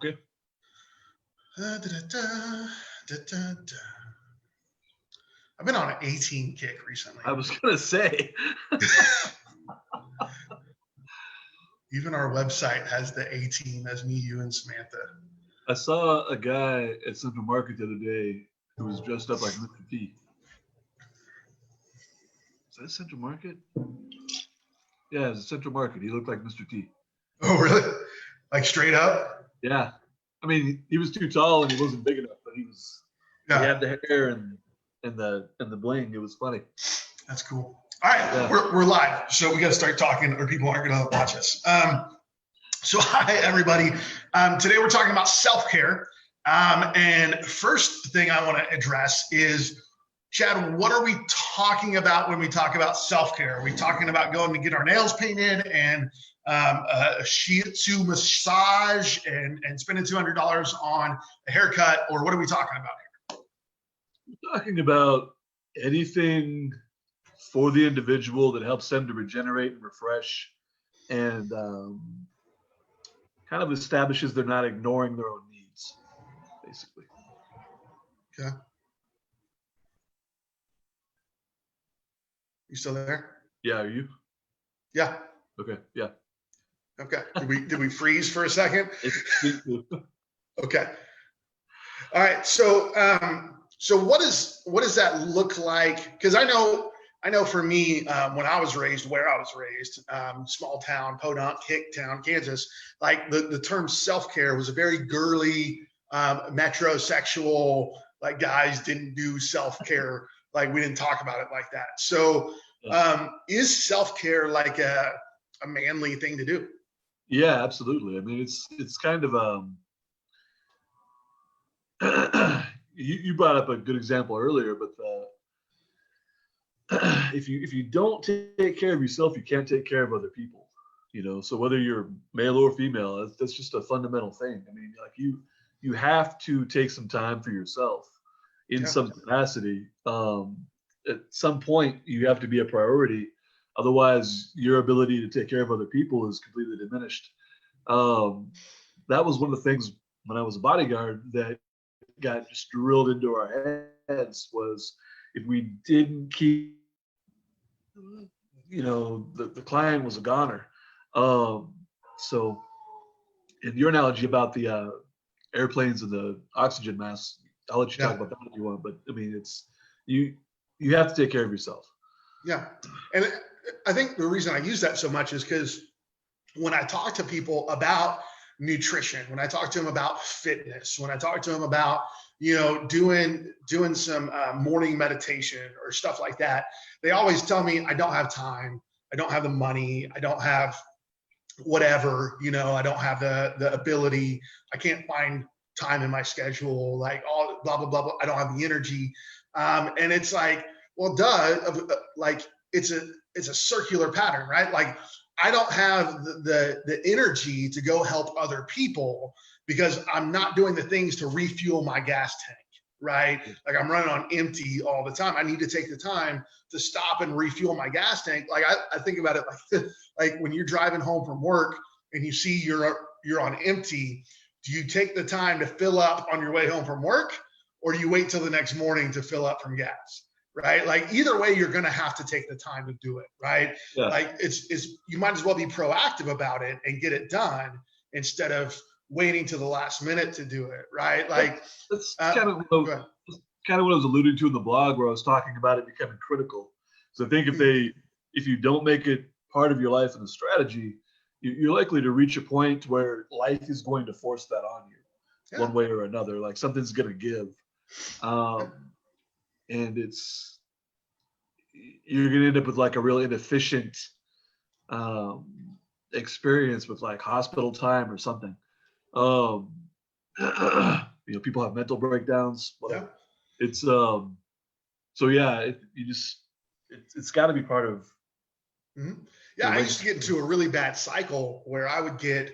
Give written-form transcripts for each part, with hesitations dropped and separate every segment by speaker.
Speaker 1: Okay.
Speaker 2: Da, da, da, da, da, da. I've been on an 18 kick recently.
Speaker 1: I was gonna say.
Speaker 2: Even our website has the 18 as me, you, and Samantha.
Speaker 1: I saw a guy at Central Market the other day who was dressed up like Mr. T. Is that Central Market? Yeah, it's a Central Market. He looked like Mr. T.
Speaker 2: Oh, really? Like straight up?
Speaker 1: Yeah. I mean, he was too tall and he wasn't big enough, but he had the hair and the bling. It was funny.
Speaker 2: That's cool. All right, yeah. We're live, so we got to start talking, or people aren't going to watch us. So hi, everybody. Today we're talking about self-care. And first thing I want to address is, Chad, what are we talking about when we talk about self-care? Are we talking about going to get our nails painted and a shiatsu massage and spending $200 on a haircut, or what are we talking about here?
Speaker 1: We're talking about anything for the individual that helps them to regenerate and refresh and kind of establishes they're not ignoring their own needs, basically.
Speaker 2: Okay. You still there?
Speaker 1: Yeah, are you?
Speaker 2: Yeah.
Speaker 1: Okay, yeah.
Speaker 2: Okay. Did we freeze for a second? Okay. All right. So what does that look like? Because I know for me, when I was raised, where I was raised, small town, Podunk, Hicktown, Kansas, like the term self-care was a very girly, metrosexual, like guys didn't do self-care. Like we didn't talk about it like that. So is self-care like a manly thing to do?
Speaker 1: Yeah, absolutely. I mean, it's kind of you brought up a good example earlier, but if you don't take care of yourself, you can't take care of other people. You know, so whether you're male or female, that's just a fundamental thing. I mean, like you have to take some time for yourself in some capacity. At some point, you have to be a priority. Otherwise, your ability to take care of other people is completely diminished. That was one of the things when I was a bodyguard that got just drilled into our heads was if we didn't keep, the client was a goner. So in your analogy about the airplanes and the oxygen masks, I'll let you talk about that if you want, but I mean, it's you have to take care of yourself.
Speaker 2: Yeah. And I think the reason I use that so much is because when I talk to people about nutrition, when I talk to them about fitness, when I talk to them about, doing some morning meditation or stuff like that, they always tell me, I don't have time. I don't have the money. I don't have whatever, I don't have the ability. I can't find time in my schedule, like all blah, blah, blah, blah. I don't have the energy. And it's like, well, like it's a circular pattern, right? Like I don't have the energy to go help other people because I'm not doing the things to refuel my gas tank, right? Like I'm running on empty all the time. I need to take the time to stop and refuel my gas tank. Like I think about it like when you're driving home from work and you see you're on empty, do you take the time to fill up on your way home from work, or do you wait till the next morning to fill up from gas? Right? Like either way, you're going to have to take the time to do it. Right? Yeah. Like it's you might as well be proactive about it and get it done instead of waiting to the last minute to do it. Right? Like
Speaker 1: that's kind of what I was alluding to in the blog where I was talking about it becoming critical. So I think if you don't make it part of your life and a strategy, you're likely to reach a point where life is going to force that on you one way or another. Like something's going to give. And you're going to end up with like a real inefficient experience with like hospital time or something. People have mental breakdowns, whatever. It's so yeah, it's got to be part of.
Speaker 2: Mm-hmm. Yeah, I used to get into a really bad cycle where I would get,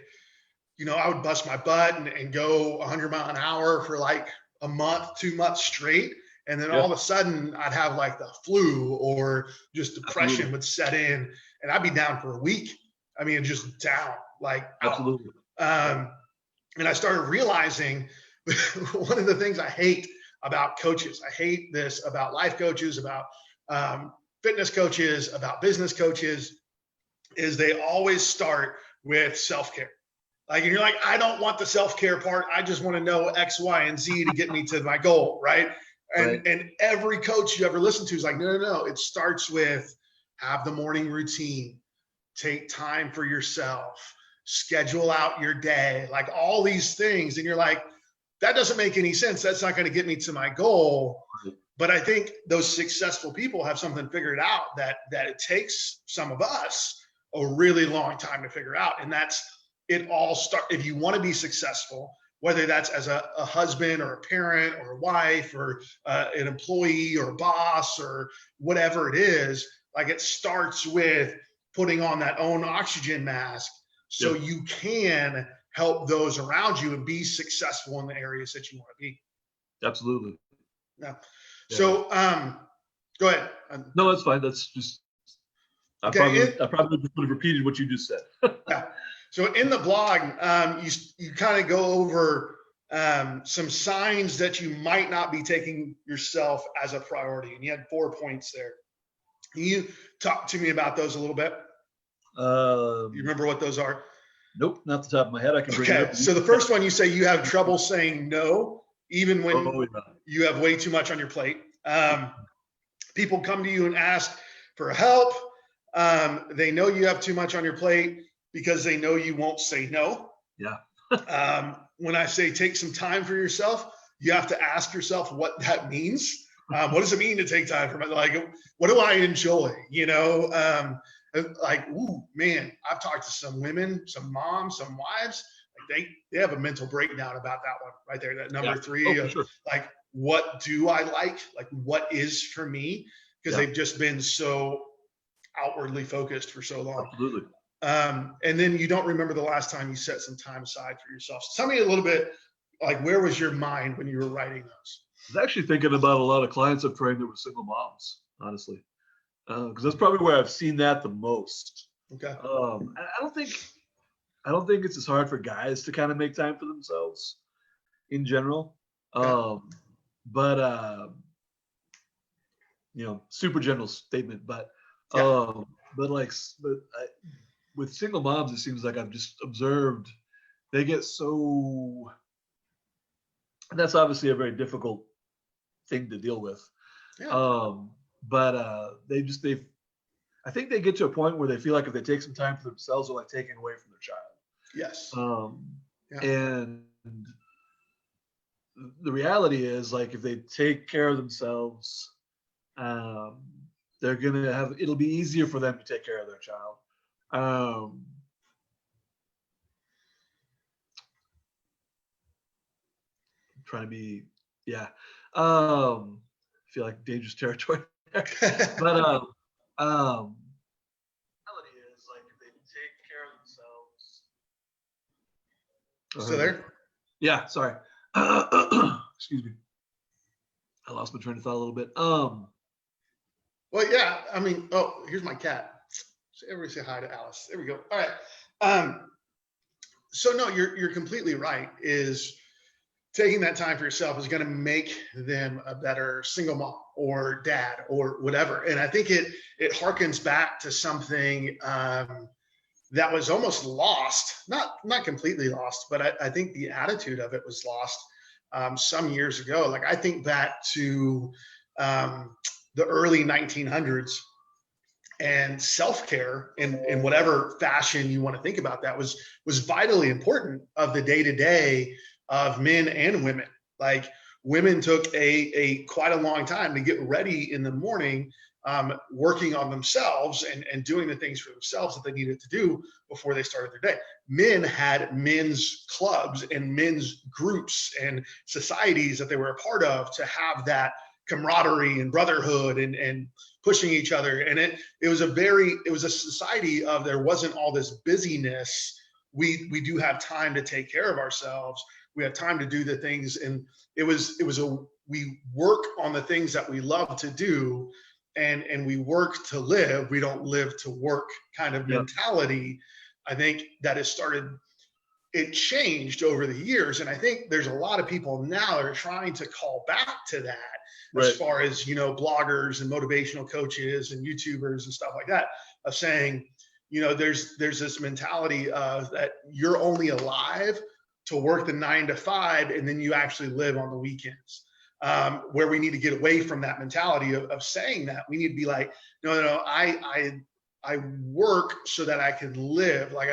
Speaker 2: I would bust my butt and go 100 miles an hour for like a month, 2 months straight. And then all of a sudden I'd have like the flu or just depression would set in and I'd be down for a week. I mean, just down, like,
Speaker 1: absolutely.
Speaker 2: And I started realizing one of the things I hate about coaches, I hate this about life coaches, about fitness coaches, about business coaches, is they always start with self-care. Like, and you're like, I don't want the self-care part. I just want to know X, Y, and Z to get me to my goal, right? And every coach you ever listen to is like, no. It starts with have the morning routine, take time for yourself, schedule out your day, like all these things. And you're like, that doesn't make any sense. That's not going to get me to my goal. But I think those successful people have something figured out that it takes some of us a really long time to figure out. And that's it all start. If you want to be successful, whether that's as a husband or a parent or a wife or an employee or a boss or whatever it is, like it starts with putting on that own oxygen mask so you can help those around you and be successful in the areas that you want to be.
Speaker 1: Absolutely.
Speaker 2: Yeah. So go ahead.
Speaker 1: No, that's fine. That's just, I probably would have repeated what you just said.
Speaker 2: Yeah. So in the blog, you kind of go over some signs that you might not be taking yourself as a priority. And you had 4 points there. Can you talk to me about those a little bit? You remember what those are?
Speaker 1: Nope, not the top of my head. I can bring it up.
Speaker 2: So the first one, you say you have trouble saying no, even when you have way too much on your plate. People come to you and ask for help. They know you have too much on your plate because they know you won't say no.
Speaker 1: Yeah.
Speaker 2: When I say take some time for yourself, you have to ask yourself what that means. What does it mean to take time for my, like, what do I enjoy? You know, like, ooh, man, I've talked to some women, some moms, some wives, like they have a mental breakdown about that one right there. That number 3 of like, what do I like? Like, what is for me? Because they've just been so outwardly focused for so long.
Speaker 1: Absolutely.
Speaker 2: And then you don't remember the last time you set some time aside for yourself. So tell me a little bit, like, where was your mind when you were writing those?
Speaker 1: I was actually thinking about a lot of clients I've trained that were single moms, honestly, because that's probably where I've seen that the most.
Speaker 2: Okay.
Speaker 1: I don't think it's as hard for guys to kind of make time for themselves in general. But you know, super general statement, but with single moms, it seems like I've just observed they get so, and that's obviously a very difficult thing to deal with. But I think they get to a point where they feel like if they take some time for themselves, they're like taking away from their child.
Speaker 2: Yes.
Speaker 1: And the reality is, like, if they take care of themselves, they're going to have, it'll be easier for them to take care of their child. Trying to be, I feel like dangerous territory. But reality is, like, if they take care of themselves.
Speaker 2: Still there?
Speaker 1: Yeah, sorry. Excuse me. I lost my train of thought a little bit.
Speaker 2: Well, yeah, I mean, oh, here's my cat. So everybody say hi to Alice. There we go. All right. So no, you're completely right. Is taking that time for yourself is going to make them a better single mom or dad or whatever. And I think it harkens back to something that was almost lost, not completely lost, but I think the attitude of it was lost some years ago. Like, I think back to the early 1900s, and self-care in whatever fashion you want to think about that was vitally important of the day-to-day of men and women. Like, women took a quite a long time to get ready in the morning, working on themselves and doing the things for themselves that they needed to do before they started their day. Men had men's clubs and men's groups and societies that they were a part of to have that camaraderie and brotherhood and pushing each other. And it was a society of, there wasn't all this busyness. We do have time to take care of ourselves. We have time to do the things. And we work on the things that we love to do, and we work to live. We don't live to work kind of mentality. I think that has started it changed over the years. And I think there's a lot of people now that are trying to call back to that as
Speaker 1: Right.
Speaker 2: far as, bloggers and motivational coaches and YouTubers and stuff like that, of saying, there's this mentality of that you're only alive to work the 9 to 5, and then you actually live on the weekends. Where we need to get away from that mentality of saying that. We need to be like, no, I work so that I can live. Like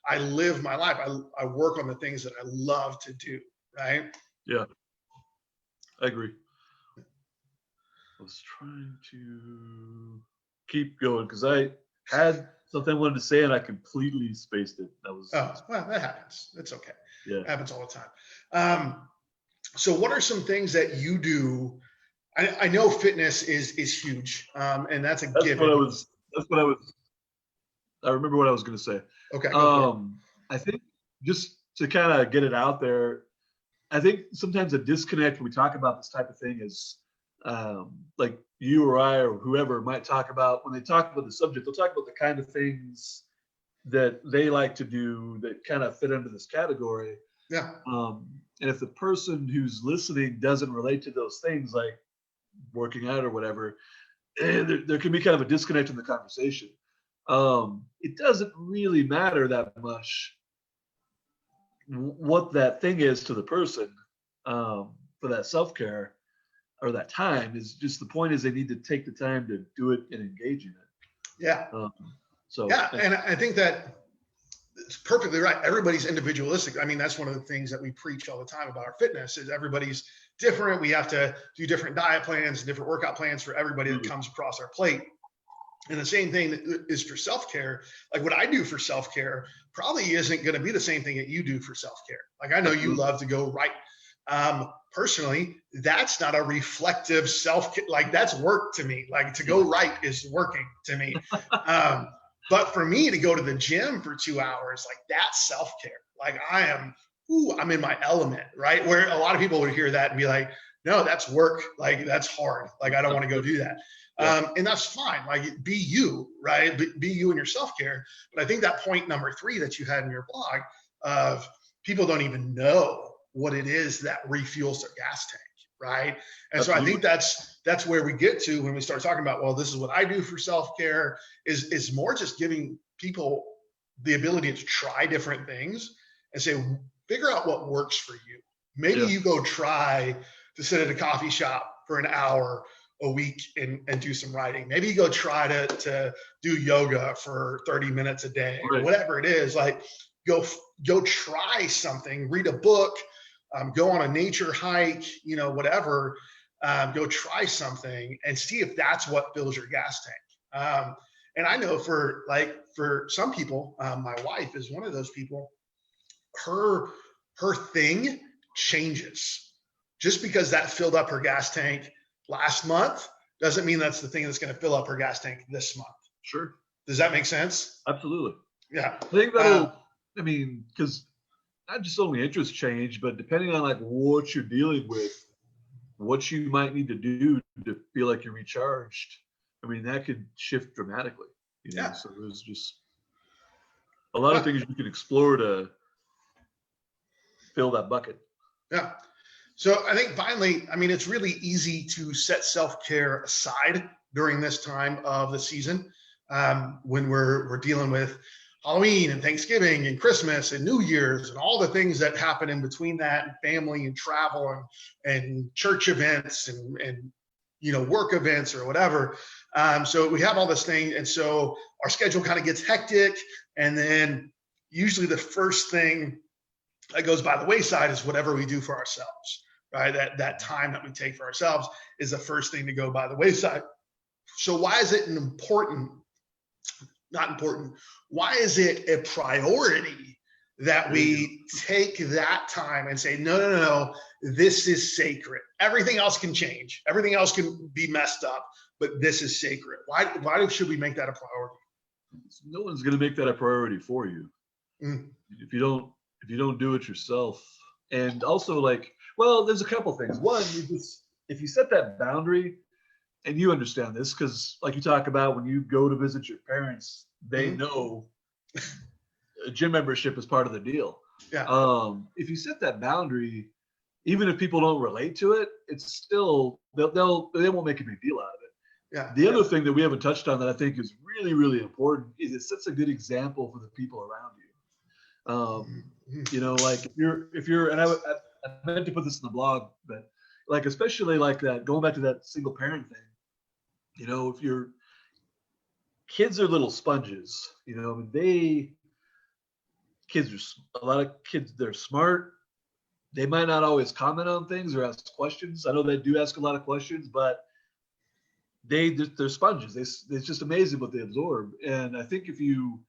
Speaker 2: I live my life. I work on the things that I love to do. Right.
Speaker 1: Yeah, I agree. I was trying to keep going because I had something I wanted to say and I completely spaced it.
Speaker 2: Well, that happens. It's okay.
Speaker 1: Yeah.
Speaker 2: It happens all the time. So what are some things that you do? I know fitness is huge. And that's given.
Speaker 1: I remember what I was going to say.
Speaker 2: Okay.
Speaker 1: I think just to kind of get it out there, I think sometimes a disconnect when we talk about this type of thing is like you or I or whoever might talk about, when they talk about the subject, they'll talk about the kind of things that they like to do that kind of fit into this category.
Speaker 2: Yeah.
Speaker 1: And if the person who's listening doesn't relate to those things, like working out or whatever, there can be kind of a disconnect in the conversation. It doesn't really matter that much what that thing is to the person for that self-care or that time. Is just the point is they need to take the time to do it and engage in it.
Speaker 2: Yeah. And I think that it's perfectly right. Everybody's individualistic. I mean, that's one of the things that we preach all the time about our fitness is everybody's different. We have to do different diet plans, different workout plans for everybody that comes across our plate. And the same thing is for self-care. Like what I do for self-care probably isn't going to be the same thing that you do for self-care. Like I know you love to go write. Personally, that's not a reflective like that's work to me. Like to go write is working to me. But for me to go to the gym for 2 hours, like that's self-care. Like I'm in my element, right? Where a lot of people would hear that and be like, no, that's work. Like that's hard. Like I don't want to go do that. And that's fine. Like be you, right? Be you in your self-care. But I think that point number 3 that you had in your blog of people don't even know what it is that refuels their gas tank, right? And so I think that's where we get to when we start talking about, well, this is what I do for self-care is more just giving people the ability to try different things and say, figure out what works for you. Maybe you go try to sit at a coffee shop for an hour a week and do some writing. Maybe you go try to do yoga for 30 minutes a day, or whatever it is. Like go try something, read a book, go on a nature hike, whatever. Go try something and see if that's what fills your gas tank. And I know for some people, my wife is one of those people. Her thing changes. Just because that filled up her gas tank last month doesn't mean that's the thing that's going to fill up her gas tank this month.
Speaker 1: Sure.
Speaker 2: Does that make sense?
Speaker 1: Absolutely.
Speaker 2: Yeah.
Speaker 1: I think because not just only interests change, but depending on like what you're dealing with, what you might need to do to feel like you're recharged. I mean, that could shift dramatically. So there's just a lot of things you can explore to fill that bucket. Yeah.
Speaker 2: So I think finally, I mean, it's really easy to set self-care aside during this time of the season when we're dealing with Halloween and Thanksgiving and Christmas and New Year's and all the things that happen in between that, and family and travel and church events and work events or whatever. So we have all this thing. And so our schedule kind of gets hectic. And then usually the first thing that goes by the wayside is whatever we do for ourselves, right? That time that we take for ourselves is the first thing to go by the wayside. So why is it why is it a priority that we take that time and say, no, this is sacred. Everything else can change. Everything else can be messed up, but this is sacred. Why should we make that a priority?
Speaker 1: No one's going to make that a priority for you. If you don't do it yourself. And also there's a couple things. One, if you set that boundary, and you understand this because like you talk about when you go to visit your parents, they know a gym membership is part of the deal.
Speaker 2: Yeah.
Speaker 1: If you set that boundary, even if people don't relate to it, it's still they won't make a big deal out of it.
Speaker 2: Yeah.
Speaker 1: The other thing that we haven't touched on that I think is really, really important is it sets a good example for the people around you. Like if you're, and I meant to put this in the blog, but like, especially like that, going back to that single parent thing, if your kids are little sponges, I mean, a lot of kids, they're smart. They might not always comment on things or ask questions. I know they do ask a lot of questions, but they're sponges. It's just amazing what they absorb. And I think if you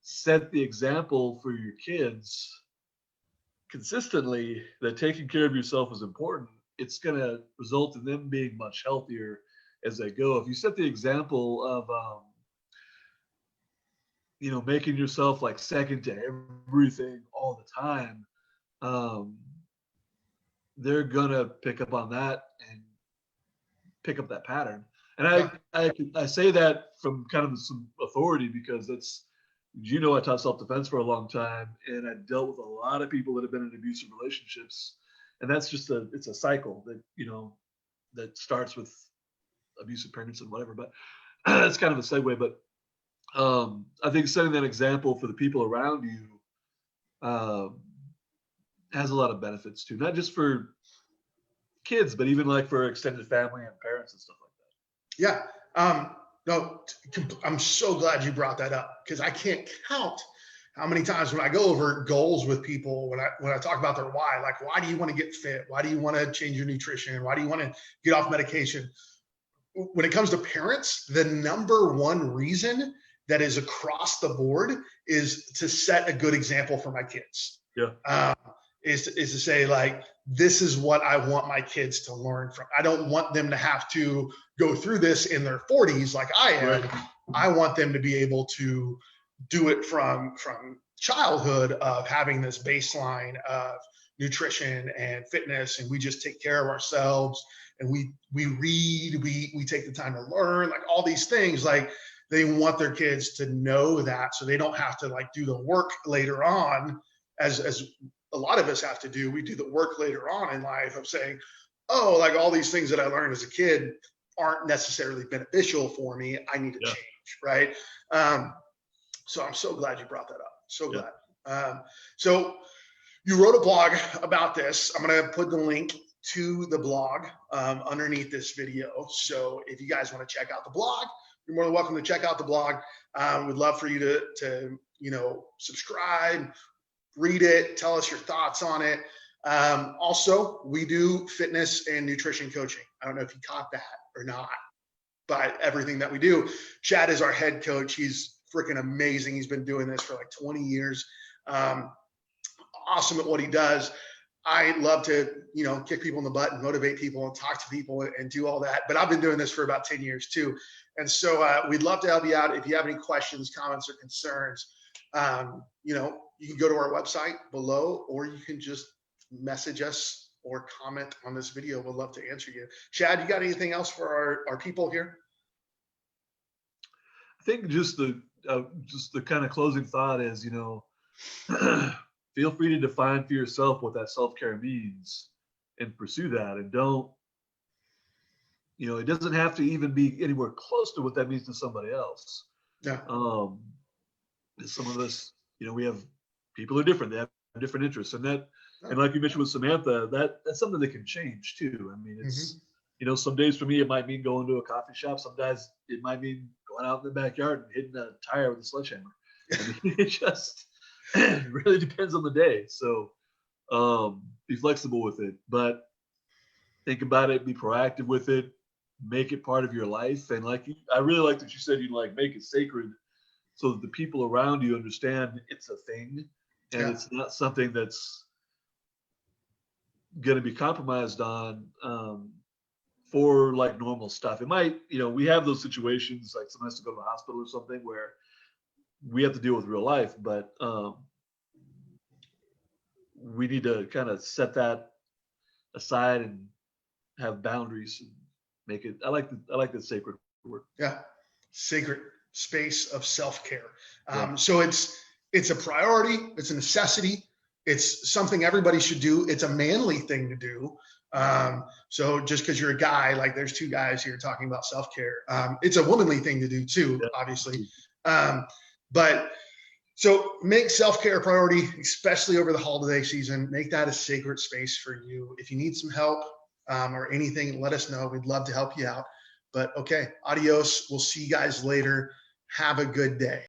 Speaker 1: set the example for your kids consistently that taking care of yourself is important, it's going to result in them being much healthier as they go. If you set the example of, making yourself like second to everything all the time, they're going to pick up on that and pick up that pattern. And I say that from kind of some authority because I taught self-defense for a long time, and I dealt with a lot of people that have been in abusive relationships. And that's just it's a cycle that, that starts with abusive parents and whatever, but that's kind of a segue. But I think setting that example for the people around you has a lot of benefits too, not just for kids, but even like for extended family and parents and stuff like that.
Speaker 2: Yeah. No, I'm so glad you brought that up because I can't count how many times when I go over goals with people, when I talk about their why, like, why do you want to get fit? Why do you want to change your nutrition? Why do you want to get off medication? When it comes to parents, the number one reason that is across the board is to set a good example for my kids.
Speaker 1: Yeah.
Speaker 2: Is to say, like, this is what I want my kids to learn from. I don't want them to have to go through this in their 40s like I am. Right. I want them to be able to do it from childhood of having this baseline of nutrition and fitness, and we just take care of ourselves, and we read, we take the time to learn, like all these things. Like, they want their kids to know that, so they don't have to like do the work later on, as a lot of us have to do. We do the work later on in life of saying, oh, like all these things that I learned as a kid aren't necessarily beneficial for me. I need to change, right? So I'm so glad you brought that up. So glad. So you wrote a blog about this. I'm going to put the link to the blog underneath this video. So if you guys want to check out the blog, you're more than welcome to check out the blog. We'd love for you to subscribe, read it, tell us your thoughts on it. Also, we do fitness and nutrition coaching. I don't know if you caught that or not, but everything that we do, Chad is our head coach. He's freaking amazing. He's been doing this for like 20 years. Awesome at what he does. I love to, kick people in the butt and motivate people and talk to people and do all that. But I've been doing this for about 10 years too. And so we'd love to help you out. If you have any questions, comments, or concerns, you can go to our website below, or you can just message us or comment on this video. We'd love to answer you. Chad, you got anything else for our people here?
Speaker 1: I think just the kind of closing thought is, feel free to define for yourself what that self-care means and pursue that. And don't, it doesn't have to even be anywhere close to what that means to somebody else.
Speaker 2: Yeah.
Speaker 1: Some of us, we have people are different. They have different interests, and and like you mentioned with Samantha, that's something that can change too. I mean, it's, some days for me, it might mean going to a coffee shop. Some days it might mean going out in the backyard and hitting a tire with a sledgehammer. I mean, it really depends on the day. So be flexible with it, but think about it, be proactive with it, make it part of your life. And I really like that you said make it sacred so that the people around you understand it's a thing and it's not something that's going to be compromised on for like normal stuff. It might, we have those situations like someone has to go to the hospital or something where we have to deal with real life, but we need to kind of set that aside and have boundaries and make it. I like the sacred word.
Speaker 2: Yeah, sacred space of self-care. So it's a priority. It's a necessity. It's something everybody should do. It's a manly thing to do. So just because you're a guy, like there's two guys here talking about self-care, it's a womanly thing to do too, obviously. But so make self-care a priority, especially over the holiday season. Make that a sacred space for you. If you need some help or anything, let us know. We'd love to help you out. But okay, adios. We'll see you guys later. Have a good day.